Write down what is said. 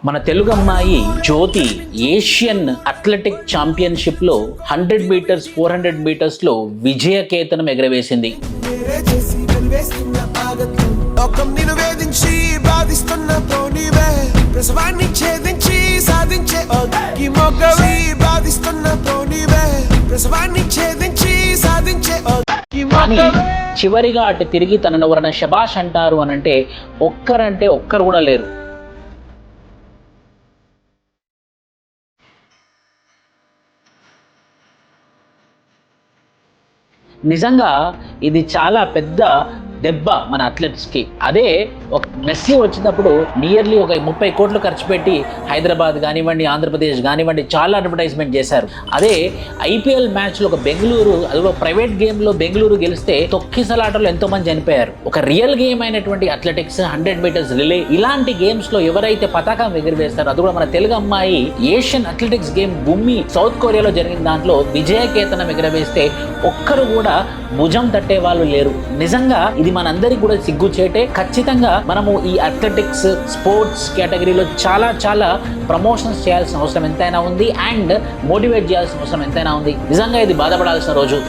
మన తెలుగు అమ్మాయి జ్యోతి Asian athletic championship లో 100 మీటర్స్ 400 మీటర్స్ లో విజయకేతనం ఎగరవేసింది. కానీ చివరిగా అటు తిరిగి తనను ఎవరైనా శబాష్ అంటారు అనంటే ఒక్కరు కూడా లేరు. నిజంగా ఇది చాలా పెద్ద దెబ్బ మన అథ్లెట్స్కి. అదే ఒక మెస్సీ వచ్చినప్పుడు నియర్లీ ఒక 30 కోట్లు ఖర్చు పెట్టి హైదరాబాద్ కానివ్వండి, ఆంధ్రప్రదేశ్ కానివ్వండి చాలా అడ్వర్టైజ్మెంట్ చేశారు. అదే ఐపీఎల్ మ్యాచ్లో ఒక బెంగళూరు, అదిగో ప్రైవేట్ గేమ్లో బెంగళూరు గెలిస్తే తొక్కిసలాటలో ఎంతోమంది చనిపోయారు. ఒక రియల్ గేమ్ అయినటువంటి అథ్లెటిక్స్ 100 మీటర్స్ రిలే, ఇలాంటి గేమ్స్లో ఎవరైతే పతాకం ఎగురవేస్తారో, అది కూడా మన తెలుగు అమ్మాయి ఏషియన్ అథ్లెటిక్స్ గేమ్ భూమి సౌత్ కొరియాలో జరిగిన దాంట్లో విజయకేతనం ఎగురవేస్తే ఒక్కరు కూడా భుజం తట్టే వాళ్ళు లేరు. నిజంగా ఇది మనందరికీ కూడా సిగ్గుచేటే. ఖచ్చితంగా మనము ఈ అథ్లెటిక్స్ స్పోర్ట్స్ కేటగిరీలో చాలా ప్రమోషన్స్ చేయాల్సిన అవసరం ఎంతైనా ఉంది, అండ్ మోటివేట్ చేయాల్సిన అవసరం ఎంతైనా ఉంది. నిజంగా ఇది బాధపడాల్సిన రోజు.